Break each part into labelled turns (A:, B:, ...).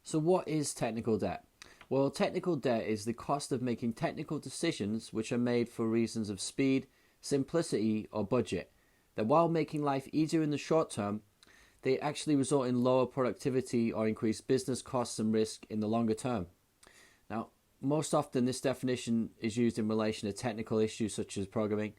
A: So what is technical debt? Well, technical debt is the cost of making technical decisions which are made for reasons of speed, simplicity, or budget, that while making life easier in the short term, they actually result in lower productivity or increased business costs and risk in the longer term. Now, most often this definition is used in relation to technical issues such as programming,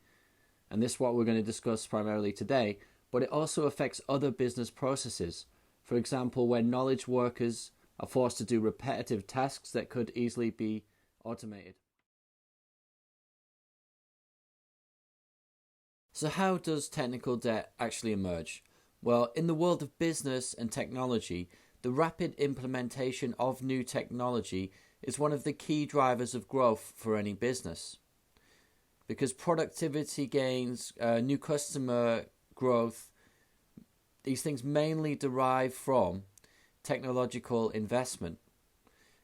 A: and this is what we're going to discuss primarily today, but it also affects other business processes. For example, when knowledge workers are forced to do repetitive tasks that could easily be automated. So how does technical debt actually emerge? Well, in the world of business and technology, the rapid implementation of new technology is one of the key drivers of growth for any business. Because productivity gains, new customer growth, these things mainly derive from technological investment.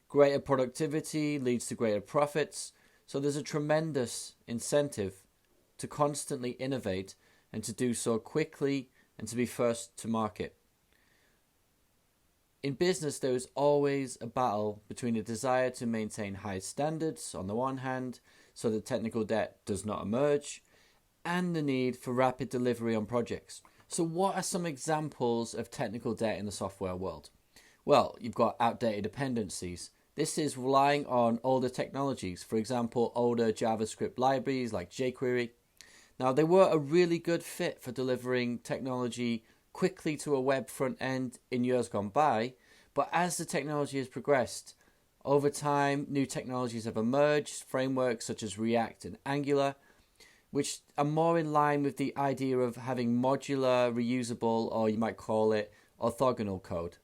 A: Greater productivity leads to greater profits, so there's a tremendous incentive to constantly innovate and to do so quickly and to be first to market. In business, there is always a battle between a desire to maintain high standards on the one hand, so that technical debt does not emerge, and the need for rapid delivery on projects. So what are some examples of technical debt in the software world? Well, you've got outdated dependencies. This is relying on older technologies, for example, older JavaScript libraries like jQuery. Now, they were a really good fit for delivering technology quickly to a web front end in years gone by, but as the technology has progressed, over time, new technologies have emerged, frameworks such as React and Angular, which are more in line with the idea of having modular, reusable, or you might call it orthogonal code.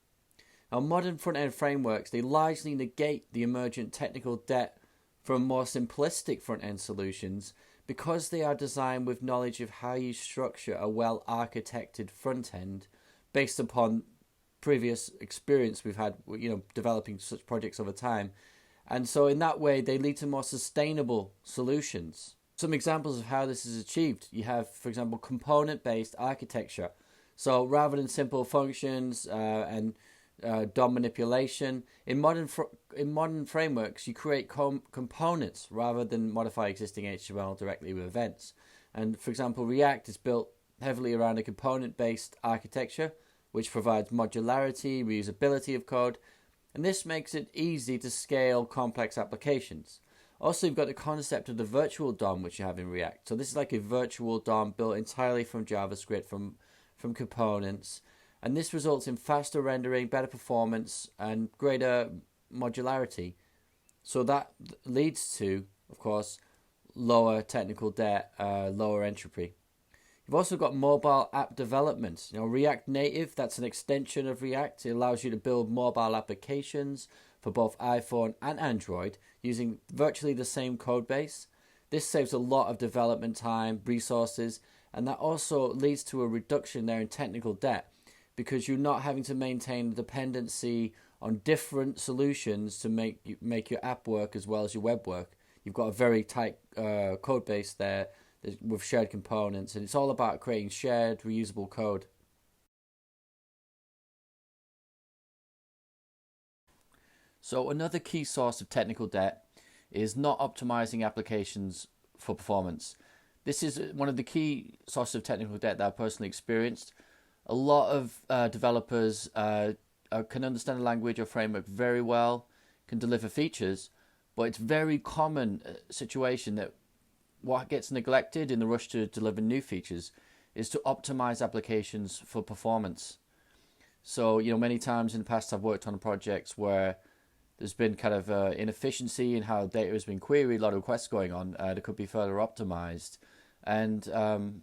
A: Now, modern front-end frameworks, they largely negate the emergent technical debt from more simplistic front-end solutions because they are designed with knowledge of how you structure a well-architected front-end based upon previous experience we've had, developing such projects over time. And so in that way, they lead to more sustainable solutions. Some examples of how this is achieved. You have, for example, component-based architecture. So rather than simple functions and DOM manipulation, in modern frameworks, you create components rather than modify existing HTML directly with events. And for example, React is built heavily around a component-based architecture, which provides modularity, reusability of code, and this makes it easy to scale complex applications. Also, you've got the concept of the virtual DOM, which you have in React. So this is like a virtual DOM built entirely from JavaScript, from components, and this results in faster rendering, better performance, and greater modularity. So that leads to, of course, lower technical debt, lower entropy. You've also got mobile app development. React Native, that's an extension of React. It allows you to build mobile applications for both iPhone and Android using virtually the same code base. This saves a lot of development time, resources, and that also leads to a reduction there in technical debt because you're not having to maintain dependency on different solutions to make your app work as well as your web work. You've got a very tight code base there with shared components, and it's all about creating shared, reusable code. So another key source of technical debt is not optimizing applications for performance. This is one of the key sources of technical debt that I've personally experienced. A lot of developers can understand a language or framework very well, can deliver features, but it's very common situation that what gets neglected in the rush to deliver new features is to optimize applications for performance. So, many times in the past I've worked on projects where there's been kind of inefficiency in how data has been queried, a lot of requests going on that could be further optimized. And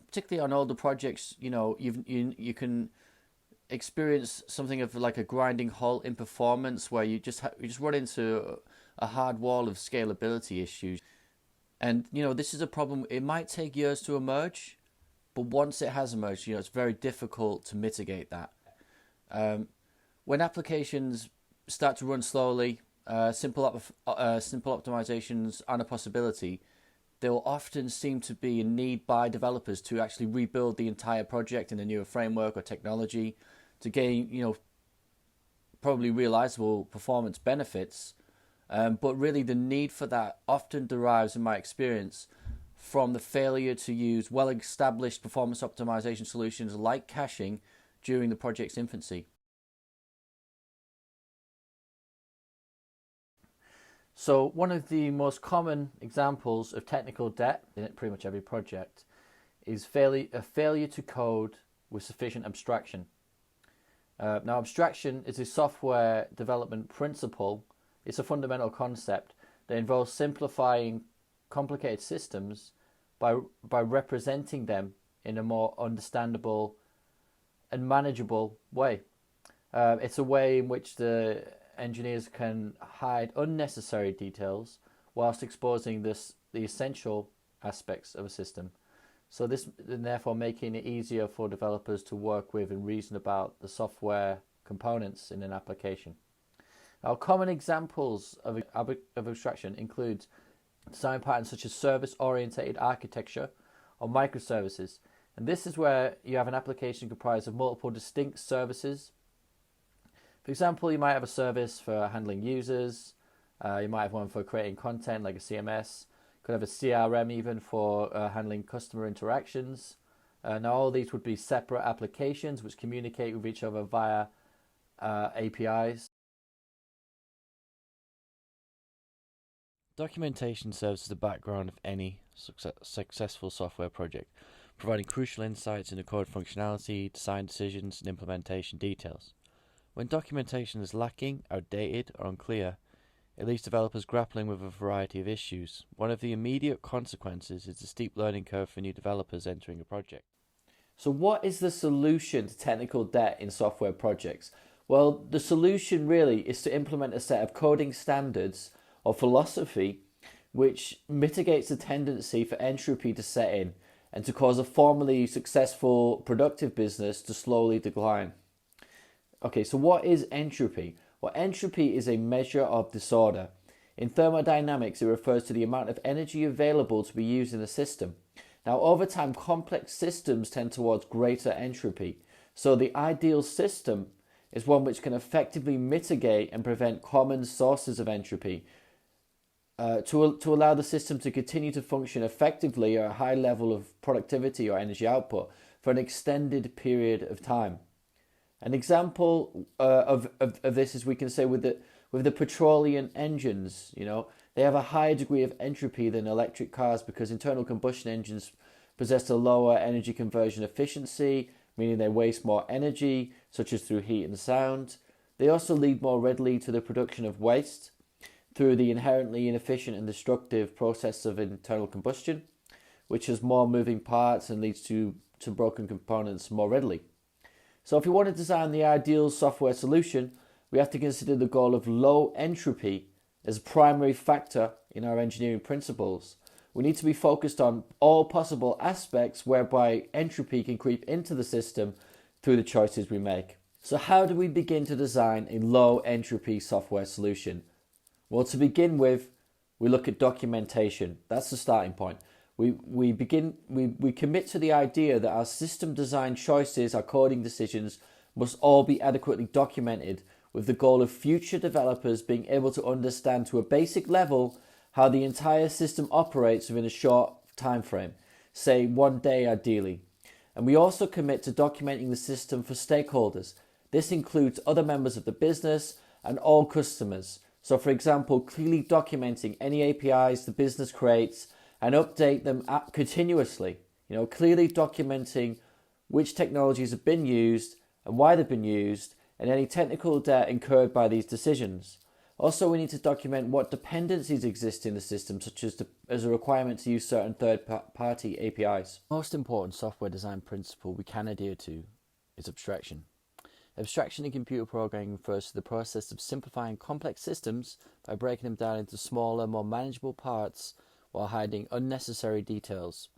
A: particularly on older projects, you can experience something of like a grinding halt in performance where you just run into a hard wall of scalability issues. And, this is a problem. It might take years to emerge, but once it has emerged, it's very difficult to mitigate that. When applications start to run slowly, simple optimizations aren't a possibility. There will often seem to be a need by developers to actually rebuild the entire project in a newer framework or technology to gain, probably realizable performance benefits, but really the need for that often derives, in my experience, from the failure to use well-established performance optimization solutions like caching during the project's infancy. So one of the most common examples of technical debt in pretty much every project is a failure to code with sufficient abstraction. Now, abstraction is a software development principle. It's a fundamental concept that involves simplifying complicated systems by representing them in a more understandable and manageable way. It's a way in which the engineers can hide unnecessary details whilst exposing the essential aspects of a system. So this, and therefore making it easier for developers to work with and reason about the software components in an application. Now, common examples of abstraction include design patterns such as service-oriented architecture or microservices. And this is where you have an application comprised of multiple distinct services. For example, you might have a service for handling users. You might have one for creating content like a CMS. Could have a CRM even for handling customer interactions. Now all these would be separate applications which communicate with each other via APIs. Documentation serves as the background of any successful software project, providing crucial insights into code functionality, design decisions, and implementation details. When documentation is lacking, outdated, or unclear, it leaves developers grappling with a variety of issues. One of the immediate consequences is the steep learning curve for new developers entering a project. So what is the solution to technical debt in software projects? Well, the solution really is to implement a set of coding standards or philosophy which mitigates the tendency for entropy to set in and to cause a formerly successful productive business to slowly decline. Okay, so what is entropy? Well, entropy is a measure of disorder. In thermodynamics, it refers to the amount of energy available to be used in a system. Now, over time, complex systems tend towards greater entropy. So the ideal system is one which can effectively mitigate and prevent common sources of entropy to allow the system to continue to function effectively at a high level of productivity or energy output for an extended period of time. An example of this is we can say with the petroleum engines, they have a higher degree of entropy than electric cars because internal combustion engines possess a lower energy conversion efficiency, meaning they waste more energy, such as through heat and sound. They also lead more readily to the production of waste through the inherently inefficient and destructive process of internal combustion, which has more moving parts and leads to broken components more readily. So if we want to design the ideal software solution, we have to consider the goal of low entropy as a primary factor in our engineering principles. We need to be focused on all possible aspects whereby entropy can creep into the system through the choices we make. So how do we begin to design a low entropy software solution? Well, to begin with, we look at documentation. That's the starting point. We commit to the idea that our system design choices, our coding decisions, must all be adequately documented with the goal of future developers being able to understand to a basic level how the entire system operates within a short time frame, say 1 day ideally. And we also commit to documenting the system for stakeholders. This includes other members of the business and all customers. So for example, clearly documenting any APIs the business creates and update them continuously. Clearly documenting which technologies have been used and why they've been used and any technical debt incurred by these decisions. Also, we need to document what dependencies exist in the system, such as a requirement to use certain third-party APIs. The most important software design principle we can adhere to is abstraction. Abstraction in computer programming refers to the process of simplifying complex systems by breaking them down into smaller, more manageable parts while hiding unnecessary details.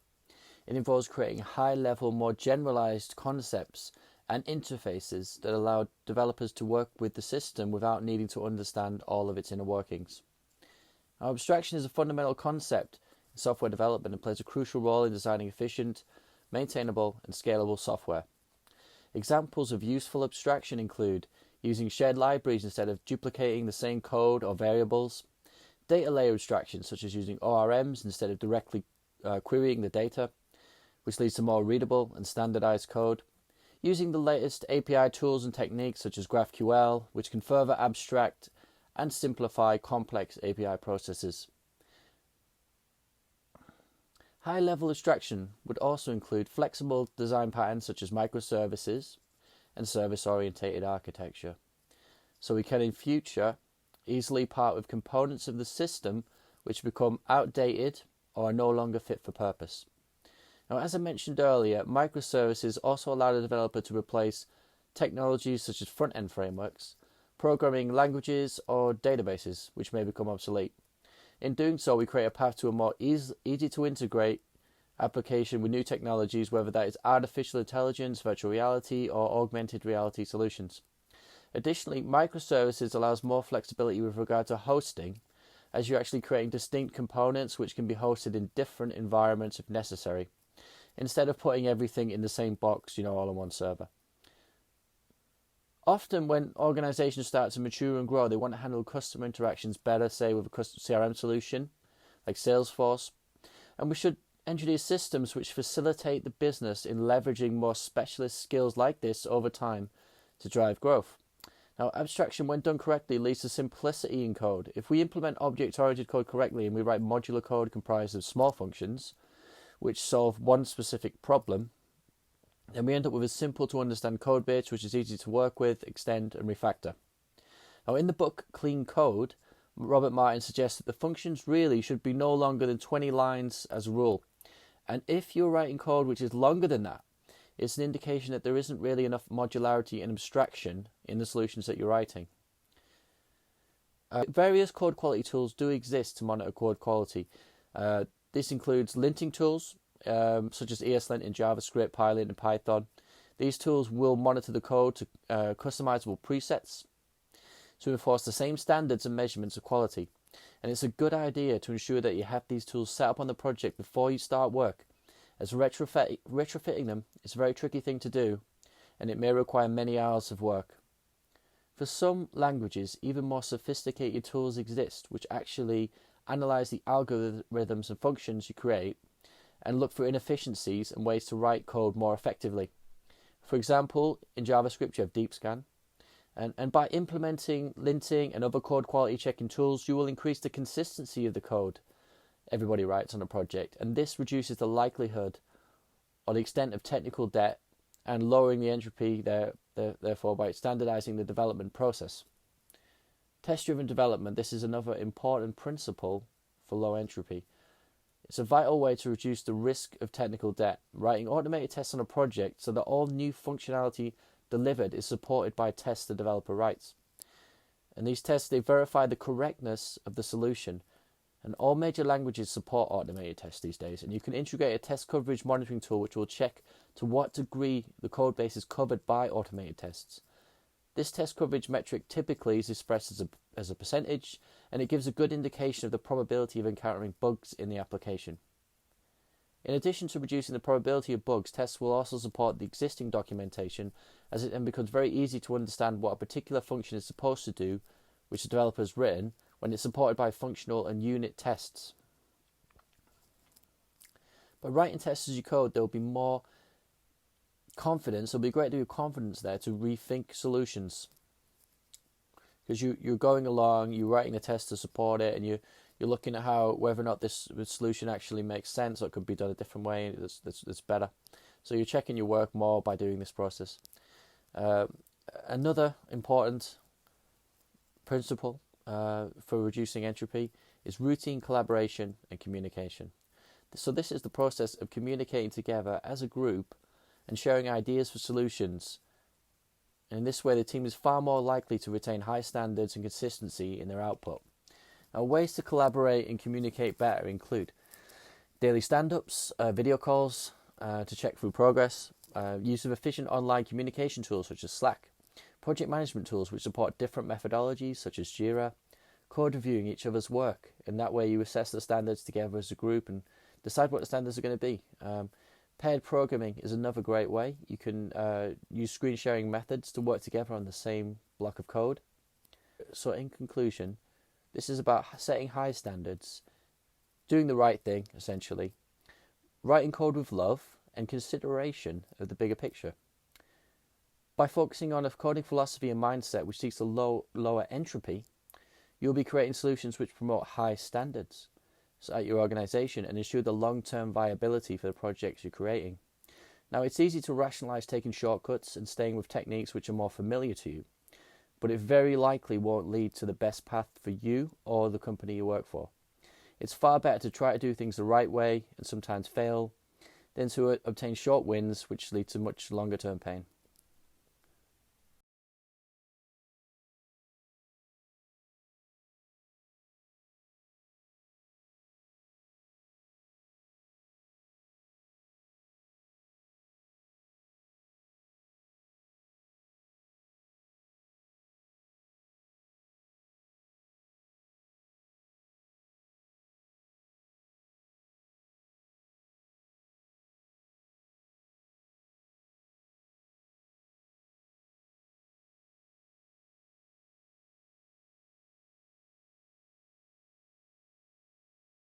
A: It involves creating high-level, more generalized concepts and interfaces that allow developers to work with the system without needing to understand all of its inner workings. Now, abstraction is a fundamental concept in software development and plays a crucial role in designing efficient, maintainable, and scalable software. Examples of useful abstraction include using shared libraries instead of duplicating the same code or variables, data layer abstraction, such as using ORMs instead of directly querying the data, which leads to more readable and standardized code, using the latest API tools and techniques such as GraphQL, which can further abstract and simplify complex API processes. High-level abstraction would also include flexible design patterns such as microservices and service-oriented architecture. So we can in future easily part with components of the system which become outdated or are no longer fit for purpose. Now, as I mentioned earlier, microservices also allow the developer to replace technologies such as front-end frameworks, programming languages, or databases which may become obsolete. In doing so, we create a path to a more easy to integrate application with new technologies, whether that is artificial intelligence, virtual reality, or augmented reality solutions. Additionally, microservices allows more flexibility with regard to hosting, as you're actually creating distinct components which can be hosted in different environments if necessary, instead of putting everything in the same box, all on one server. Often when organizations start to mature and grow, they want to handle customer interactions better, say with a custom CRM solution like Salesforce, and we should engineer systems which facilitate the business in leveraging more specialist skills like this over time to drive growth. Now, abstraction, when done correctly, leads to simplicity in code. If we implement object-oriented code correctly and we write modular code comprised of small functions which solve one specific problem, then we end up with a simple to understand code base which is easy to work with, extend and refactor. Now, in the book Clean Code, Robert Martin suggests that the functions really should be no longer than 20 lines as a rule. And if you're writing code which is longer than that, it's an indication that there isn't really enough modularity and abstraction in the solutions that you're writing. Various code quality tools do exist to monitor code quality. This includes linting tools, such as ESLint in JavaScript, PyLint in Python. These tools will monitor the code to customizable presets to enforce the same standards and measurements of quality. And it's a good idea to ensure that you have these tools set up on the project before you start work, as retrofitting them is a very tricky thing to do, and it may require many hours of work. For some languages, even more sophisticated tools exist which actually analyze the algorithms and functions you create and look for inefficiencies and ways to write code more effectively. For example, in JavaScript you have DeepScan, and by implementing linting and other code quality checking tools, you will increase the consistency of the code everybody writes on a project, and this reduces the likelihood or the extent of technical debt and lowering the entropy therefore by standardizing the development process. Test-driven development, this is another important principle for low entropy. It's a vital way to reduce the risk of technical debt, writing automated tests on a project so that all new functionality delivered is supported by tests the developer writes. And these tests, they verify the correctness of the solution. And all major languages support automated tests these days, and you can integrate a test coverage monitoring tool which will check to what degree the code base is covered by automated tests. This test coverage metric typically is expressed as a percentage, and it gives a good indication of the probability of encountering bugs in the application. In addition to reducing the probability of bugs, tests will also support the existing documentation, as it then becomes very easy to understand what a particular function is supposed to do, which the developer has written, when it's supported by functional and unit tests. By writing tests as you code, there will be more confidence. It'll be a great deal of confidence there to rethink solutions. Because you're going along, you're writing a test to support it, and you're looking at whether or not this solution actually makes sense, or it could be done a different way that's better. So you're checking your work more by doing this process. Another important principle for reducing entropy is routine collaboration and communication. So this is the process of communicating together as a group and sharing ideas for solutions. And in this way, the team is far more likely to retain high standards and consistency in their output. Now, ways to collaborate and communicate better include daily stand-ups, video calls to check through progress, use of efficient online communication tools such as Slack, project management tools which support different methodologies such as Jira, code reviewing each other's work, and that way you assess the standards together as a group and decide what the standards are going to be.
B: Paired programming is another great way. You can use screen sharing methods to work together on the same block of code. So in conclusion, this is about setting high standards, doing the right thing, essentially, writing code with love and consideration of the bigger picture. By focusing on a coding philosophy and mindset which seeks a lower entropy, you'll be creating solutions which promote high standards at your organization and ensure the long-term viability for the projects you're creating. Now, it's easy to rationalize taking shortcuts and staying with techniques which are more familiar to you, but it very likely won't lead to the best path for you or the company you work for. It's far better to try to do things the right way and sometimes fail than to obtain short wins which lead to much longer-term pain.